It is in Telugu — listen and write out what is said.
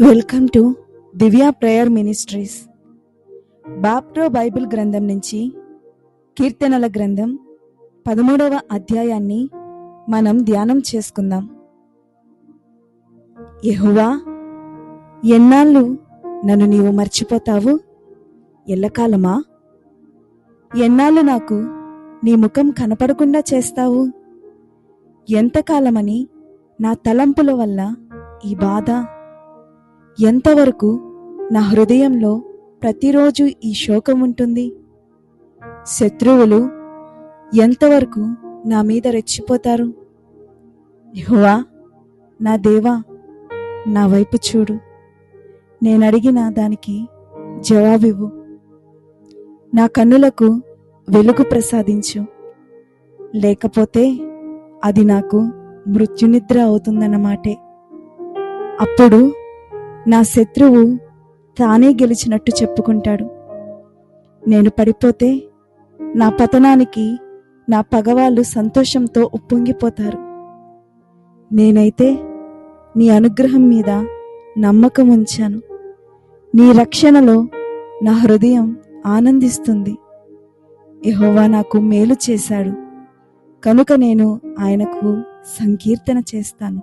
Welcome to Divya prayer ministries. బాప్టో బైబిల్ గ్రంథం నుంచి కీర్తనల గ్రంథం 13వ అధ్యాయాన్ని మనం ధ్యానం చేసుకుందాం. యెహోవా, ఎన్నాళ్ళు నన్ను నీవు మర్చిపోతావు? ఎల్లకాలమా? ఎన్నాళ్ళు నాకు నీ ముఖం కనపడకుండా చేస్తావు? ఎంతకాలమని నా తలంపుల వల్ల ఈ బాధ? ఎంతవరకు నా హృదయంలో ప్రతిరోజు ఈ శోకం ఉంటుంది? శత్రువులు ఎంతవరకు నా మీద రెచ్చిపోతారు? యెహోవా, నా దేవా, నా వైపు చూడు. నేనడిగిన దానికి జవాబివ్వు. నా కన్నులకు వెలుగు ప్రసాదించు, లేకపోతే అది నాకు మృత్యునిద్ర అవుతుందన్నమాటే. అప్పుడు నా శత్రువు తానే గెలిచినట్టు చెప్పుకుంటాడు. నేను పడిపోతే నా పతనానికి నా పగవాళ్ళు సంతోషంతో ఉప్పొంగిపోతారు. నేనైతే నీ అనుగ్రహం మీద నమ్మకం ఉంచాను. నీ రక్షణలో నా హృదయం ఆనందిస్తుంది. యెహోవా నాకు మేలు చేశాడు కనుక నేను ఆయనకు సంకీర్తన చేస్తాను.